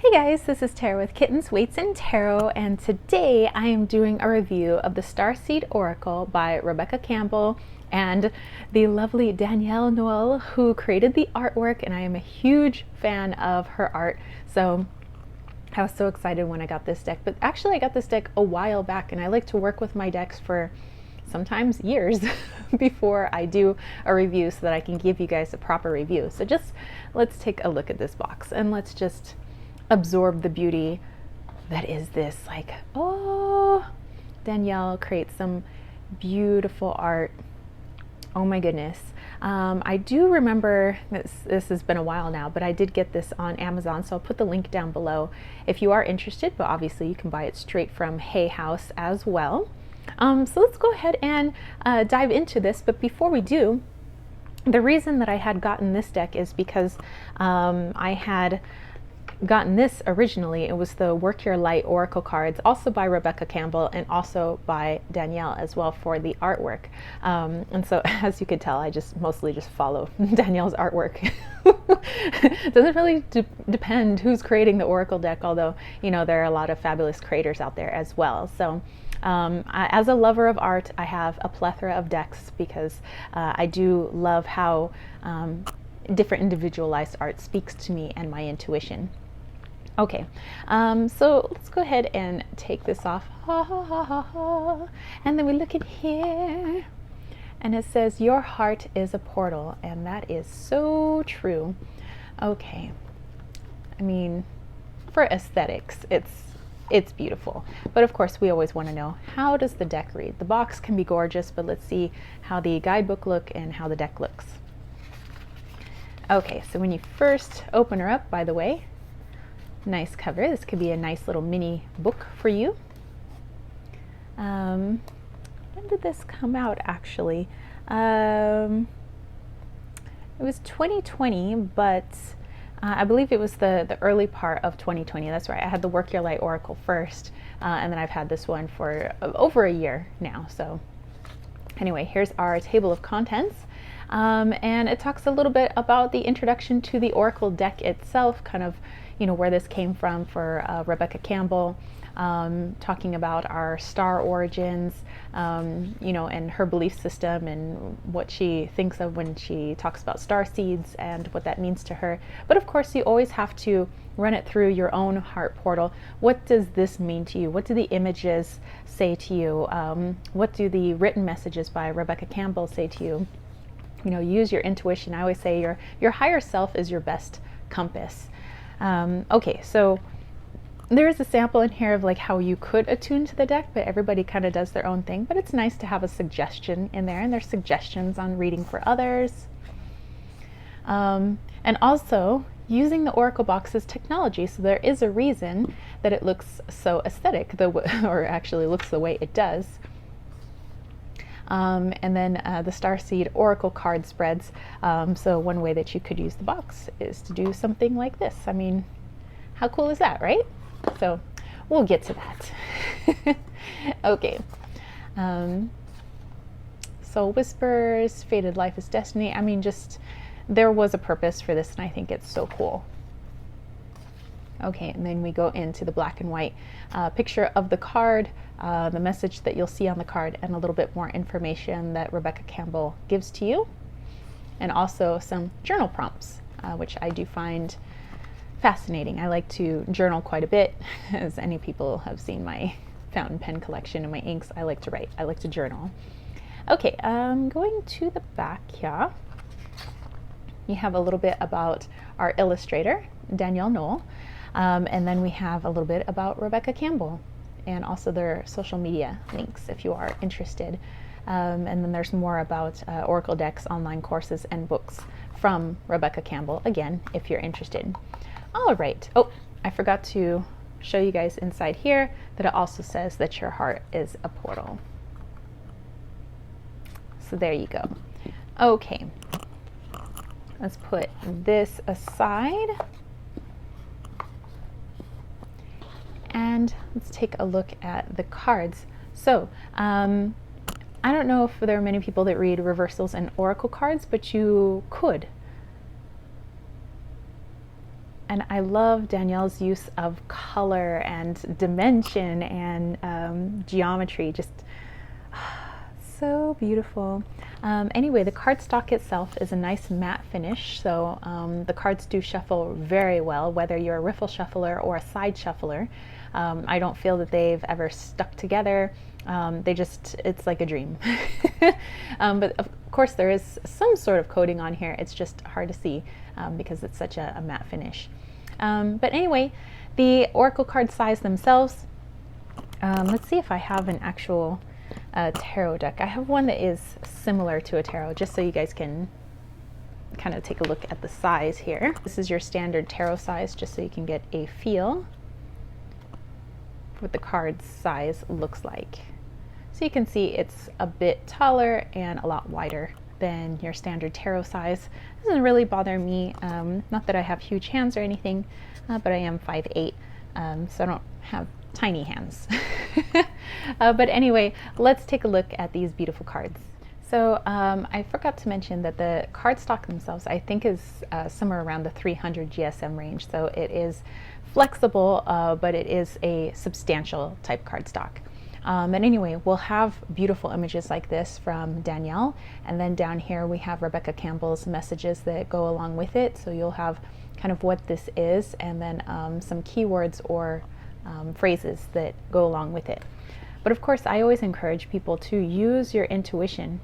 Hey guys, this is Tara with Kittens, Weights, and Tarot, and today I am doing a review of the Starseed Oracle by Rebecca Campbell and the lovely Danielle Noel, who created the artwork, and I am a huge fan of her art. So I was so excited when I got this deck, but actually I got this deck a while back, and I like to work with my decks for sometimes years before I do a review so that I can give you guys a proper review. So just let's take a look at this box and let's just absorb the beauty that is this. Like, oh, Danielle creates some beautiful art. Oh my goodness. I do remember, this has been a while now, but I did get this on Amazon, so I'll put the link down below if you are interested, but obviously you can buy it straight from Hay House as well. So let's go ahead and dive into this, but before we do, the reason that I had gotten this deck is because I had gotten this originally. It was the Work Your Light Oracle cards, also by Rebecca Campbell and also by Danielle as well for the artwork. And so as you could tell, I just mostly just follow Danielle's artwork. Doesn't really depend who's creating the Oracle deck, although, you know, there are a lot of fabulous creators out there as well. So as a lover of art, I have a plethora of decks because I do love how different individualized art speaks to me and my intuition. Okay, so let's go ahead and take this off. Ha, ha, ha, ha, ha. And then we look in here, and it says, your heart is a portal, and that is so true. Okay, I mean, for aesthetics, it's beautiful. But of course, we always want to know, how does the deck read? The box can be gorgeous, but let's see how the guidebook look and how the deck looks. Okay, so when you first open her up, by the way, nice cover. This could be a nice little mini book for you. When did this come out, actually? It was 2020, but I believe it was the early part of 2020. That's right. I had the Work Your Light Oracle first, and then I've had this one for over a year now. So anyway, here's our table of contents. And it talks a little bit about the introduction to the Oracle deck itself, kind of, you know, where this came from for Rebecca Campbell, talking about our star origins, you know, and her belief system and what she thinks of when she talks about star seeds and what that means to her. But of course, you always have to run it through your own heart portal. What does this mean to you? What do the images say to you? What do the written messages by Rebecca Campbell say to you? You know, use your intuition. I always say your higher self is your best compass. Okay, so there is a sample in here of like how you could attune to the deck, but everybody kind of does their own thing. But it's nice to have a suggestion in there, and there's suggestions on reading for others. And also using the Oracle box as technology. So there is a reason that it looks so aesthetic, or actually looks the way it does. And then the Starseed Oracle card spreads. So one way that you could use the box is to do something like this. I mean, how cool is that, right? So we'll get to that. Okay. Soul Whispers, Fated Life is Destiny. I mean, just, there was a purpose for this, and I think it's so cool. Okay, and then we go into the black and white picture of the card, the message that you'll see on the card, and a little bit more information that Rebecca Campbell gives to you, and also some journal prompts, which I do find fascinating. I like to journal quite a bit. As any people have seen my fountain pen collection and my inks, I like to write. I like to journal. Okay, going to the back here, you have a little bit about our illustrator, Danielle Noel. And then we have a little bit about Rebecca Campbell and also their social media links if you are interested. And then there's more about Oracle decks, online courses, and books from Rebecca Campbell, again, if you're interested. All right. Oh, I forgot to show you guys inside here that it also says that your heart is a portal. So there you go. Okay. Let's put this aside. And let's take a look at the cards. So, I don't know if there are many people that read reversals and oracle cards, but you could. And I love Danielle's use of color and dimension and geometry, just so beautiful. Anyway, the cardstock itself is a nice matte finish, so the cards do shuffle very well, whether you're a riffle shuffler or a side shuffler. I don't feel that they've ever stuck together. It's like a dream. But of course there is some sort of coating on here. It's just hard to see because it's such a matte finish. But anyway, the Oracle card size themselves, let's see if I have an actual tarot deck. I have one that is similar to a tarot, just so you guys can kind of take a look at the size here. This is your standard tarot size, just so you can get a feel what the card's size looks like. So you can see it's a bit taller and a lot wider than your standard tarot size. It doesn't really bother me, not that I have huge hands or anything, but I am 5'8", so I don't have tiny hands. But anyway, let's take a look at these beautiful cards. So I forgot to mention that the cardstock themselves, I think, is somewhere around the 300 GSM range. So it is flexible, but it is a substantial type cardstock. And anyway, we'll have beautiful images like this from Danielle, and then down here we have Rebecca Campbell's messages that go along with it. So you'll have kind of what this is, and then some keywords or phrases that go along with it. But of course, I always encourage people to use your intuition.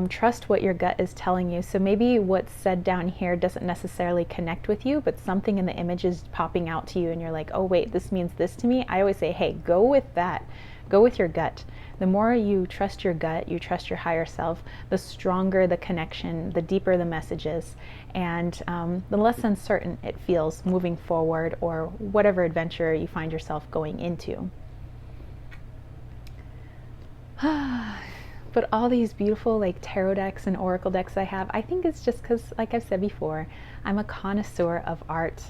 Trust what your gut is telling you. So maybe what's said down here doesn't necessarily connect with you, but something in the image is popping out to you and you're like, oh wait, this means this to me. I always say, hey, go with that. Go with your gut. The more you trust your gut, you trust your higher self, the stronger the connection, the deeper the messages, and the less uncertain it feels moving forward or whatever adventure you find yourself going into. But all these beautiful like tarot decks and oracle decks I have, I think it's just because, like I've said before, I'm a connoisseur of art.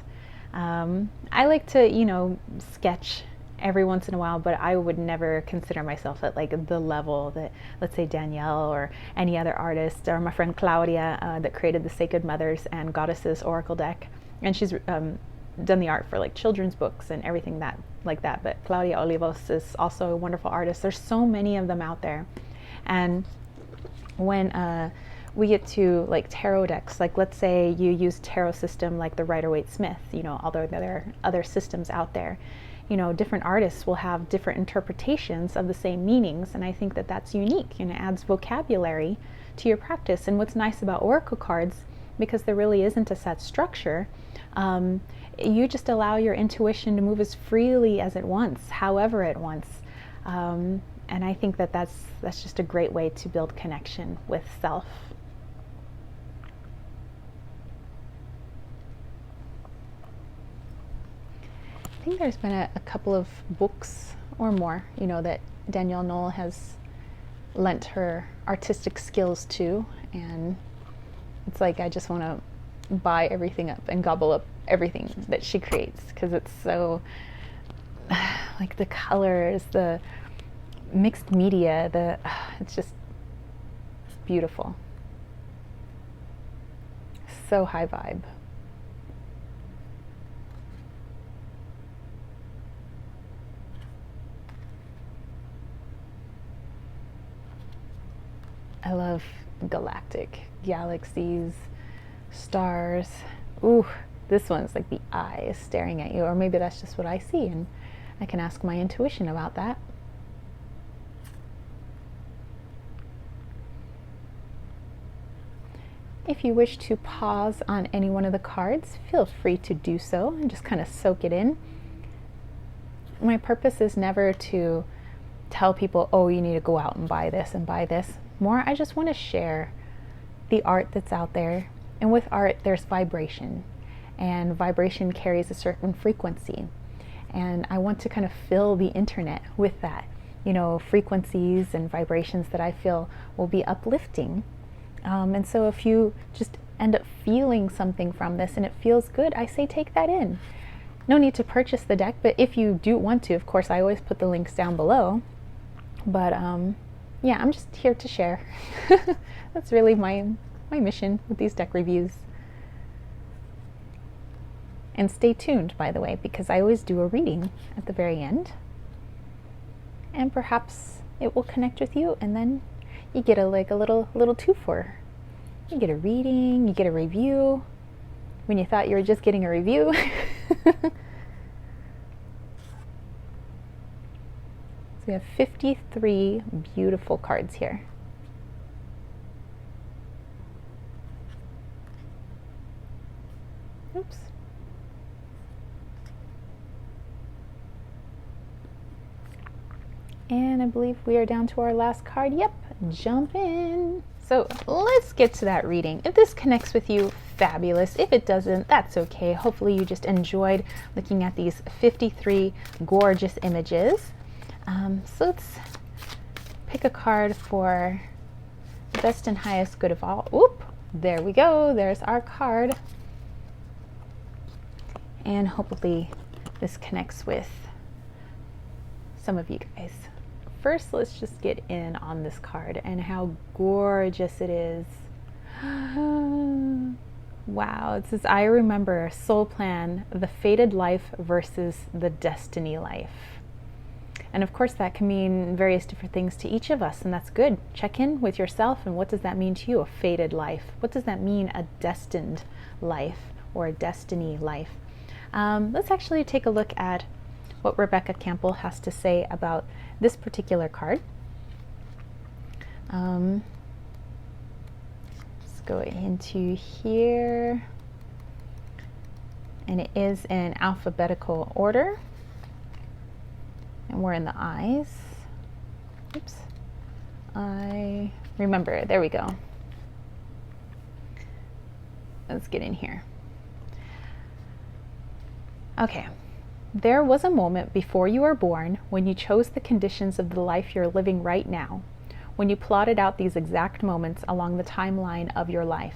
I like to, you know, sketch every once in a while, but I would never consider myself at like the level that, let's say, Danielle or any other artist, or my friend Claudia that created the Sacred Mothers and Goddesses Oracle deck. And she's done the art for like children's books and everything like that. But Claudia Olivos is also a wonderful artist. There's so many of them out there. And when we get to like tarot decks, like let's say you use tarot system like the Rider-Waite-Smith, you know, although there are other systems out there, you know, different artists will have different interpretations of the same meanings, and I think that that's unique and it adds vocabulary to your practice. And what's nice about oracle cards, because there really isn't a set structure, you just allow your intuition to move as freely as it wants, however it wants. And I think that that's just a great way to build connection with self. I think there's been a couple of books or more, you know, that Danielle Noel has lent her artistic skills to, and it's like I just want to buy everything up and gobble up everything that she creates, because it's so like the colors, the mixed media, it's just beautiful. So high vibe. I love galactic galaxies, stars. Ooh, this one's like the eye is staring at you, or maybe that's just what I see, and I can ask my intuition about that. If you wish to pause on any one of the cards, feel free to do so and just kind of soak it in. My purpose is never to tell people, oh, you need to go out and buy this and buy this. More, I just want to share the art that's out there. And with art, there's vibration. And vibration carries a certain frequency. And I want to kind of fill the internet with that, you know, frequencies and vibrations that I feel will be uplifting. And so if you just end up feeling something from this and it feels good, I say take that in. No need to purchase the deck, but if you do want to, of course, I always put the links down below. But yeah, I'm just here to share. That's really my mission with these deck reviews. And stay tuned, by the way, because I always do a reading at the very end. And perhaps it will connect with you, and then you get a little two-for. You get a reading, you get a review when you thought you were just getting a review. So we have 53 beautiful cards here. Oops. And I believe we are down to our last card. Yep, jump in. So let's get to that reading. If this connects with you, fabulous. If it doesn't, that's okay. Hopefully you just enjoyed looking at these 53 gorgeous images. So let's pick a card for the best and highest good of all. Oop, there we go. There's our card. And hopefully this connects with some of you guys. First, let's just get in on this card and how gorgeous it is. Wow, it says, I remember soul plan, the fated life versus the destiny life. And of course that can mean various different things to each of us, and that's good. Check in with yourself, and what does that mean to you, a fated life? What does that mean, a destined life or a destiny life? Let's actually take a look at what Rebecca Campbell has to say about this particular card. Let's go into here, and it is in alphabetical order, and we're in the eyes. Oops, I remember, there we go. Let's get in here. Okay. There was a moment before you were born when you chose the conditions of the life you're living right now, when you plotted out these exact moments along the timeline of your life.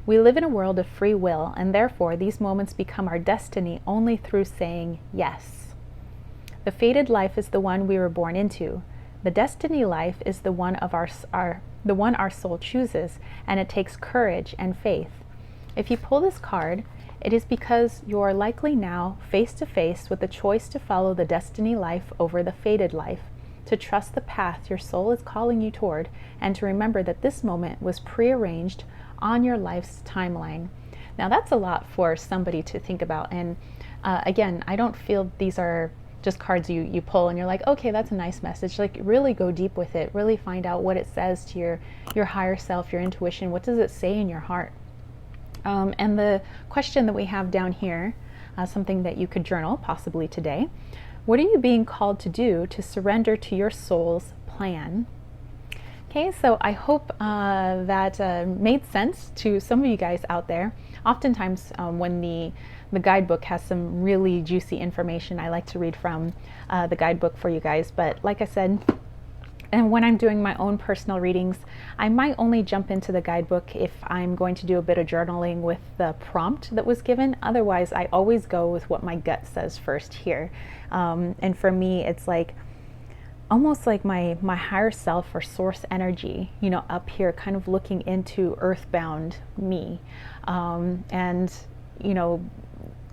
We live in a world of free will, and therefore these moments become our destiny only through saying yes. The fated life is the one we were born into. The destiny life is the one our soul chooses, and it takes courage and faith. If you pull this card, it is because you are likely now face to face with the choice to follow the destiny life over the fated life, to trust the path your soul is calling you toward, and to remember that this moment was prearranged on your life's timeline. Now that's a lot for somebody to think about, and again, I don't feel these are just cards you pull and you're like, okay, that's a nice message. Like, really go deep with it, really find out what it says to your higher self, your intuition. What does it say in your heart? And the question that we have down here, something that you could journal possibly today: what are you being called to do to surrender to your soul's plan? Okay, so I hope that made sense to some of you guys out there. Oftentimes when the guidebook has some really juicy information, I like to read from the guidebook for you guys. But like I said, and when I'm doing my own personal readings, I might only jump into the guidebook if I'm going to do a bit of journaling with the prompt that was given. Otherwise, I always go with what my gut says first here. And for me, it's like almost like my higher self or source energy, you know, up here kind of looking into earthbound me. And, you know,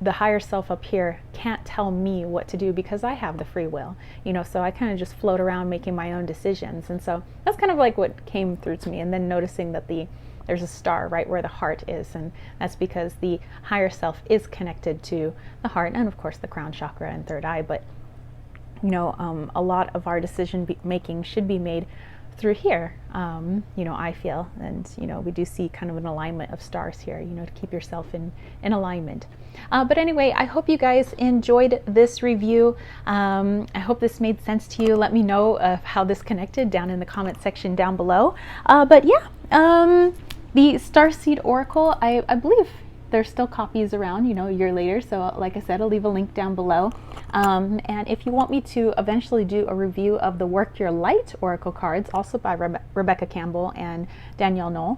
the higher self up here can't tell me what to do because I have the free will, you know, so I kind of just float around making my own decisions. And so that's kind of like what came through to me. And then noticing that there's a star right where the heart is, and that's because the higher self is connected to the heart and of course the crown chakra and third eye. But you know, a lot of our decision making should be made through here, you know, I feel. And you know, we do see kind of an alignment of stars here, you know, to keep yourself in alignment. But anyway, I hope you guys enjoyed this review. I hope this made sense to you. Let me know how this connected down in the comment section down below. But yeah, the Starseed Oracle, I believe there's still copies around, you know, a year later. So like I said, I'll leave a link down below. And if you want me to eventually do a review of the Work Your Light Oracle cards, also by Rebecca Campbell and Danielle Knoll,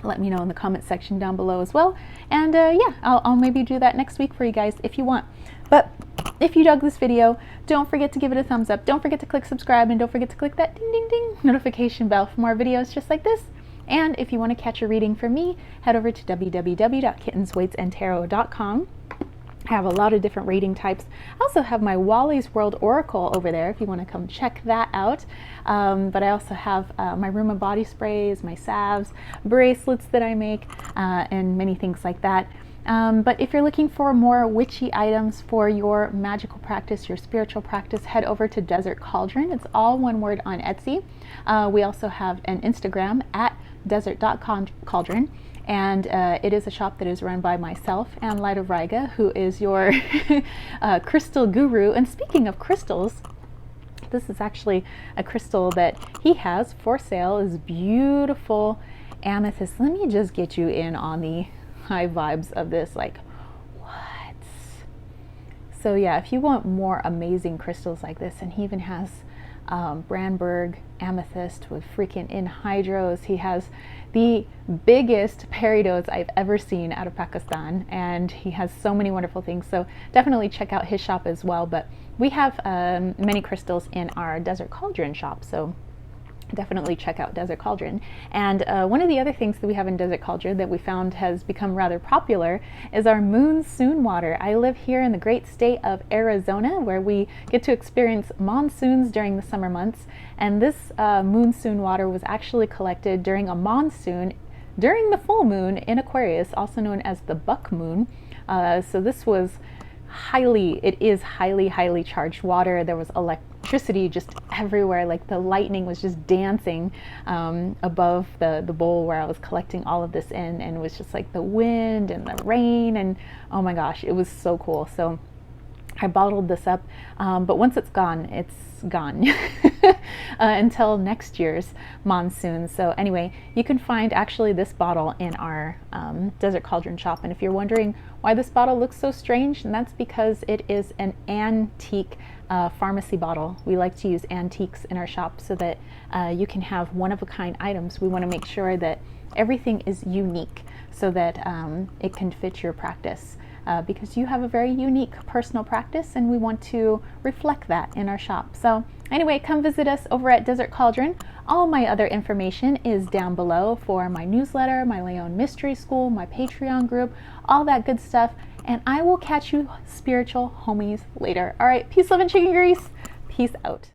let me know in the comment section down below as well. And yeah, I'll maybe do that next week for you guys if you want. But if you dug this video, don't forget to give it a thumbs up. Don't forget to click subscribe, and don't forget to click that ding ding ding notification bell for more videos just like this. And if you want to catch a reading from me, head over to www.kittenswaitsandtarot.com. I have a lot of different reading types. I also have my Wally's World Oracle over there if you want to come check that out. But I also have my room and body sprays, my salves, bracelets that I make, and many things like that. But if you're looking for more witchy items for your magical practice, your spiritual practice, head over to Desert Cauldron. It's all one word on Etsy. We also have an Instagram at desert.cauldron. And it is a shop that is run by myself and Light of Riga, who is your crystal guru. And speaking of crystals, this is actually a crystal that he has for sale. Is beautiful amethyst. Let me just get you in on the high vibes of this. Like, what? So yeah, if you want more amazing crystals like this, and he even has Brandberg amethyst with freaking anhydrous. He has the biggest peridots I've ever seen out of Pakistan, and he has so many wonderful things. So definitely check out his shop as well. But we have many crystals in our Desert Cauldron shop, so definitely check out Desert Cauldron. And one of the other things that we have in Desert Cauldron that we found has become rather popular is our monsoon water. I live here in the great state of Arizona, where we get to experience monsoons during the summer months. And this monsoon water was actually collected during a monsoon during the full moon in Aquarius, also known as the buck moon. So this was it is highly charged water. There was electricity just everywhere, like the lightning was just dancing above the bowl where I was collecting all of this in, and it was just like the wind and the rain, and oh my gosh, it was so cool. So I bottled this up, but once it's gone until next year's monsoon. So anyway, you can find actually this bottle in our Desert Cauldron shop. And if you're wondering why this bottle looks so strange, and that's because it is an antique pharmacy bottle. We like to use antiques in our shop so that you can have one-of-a-kind items. We want to make sure that everything is unique so that it can fit your practice. Because you have a very unique personal practice, and we want to reflect that in our shop. So anyway, come visit us over at Desert Cauldron. All my other information is down below for my newsletter, my Leon Mystery School, my Patreon group, all that good stuff. And I will catch you spiritual homies later. All right, peace, love, and chicken grease. Peace out.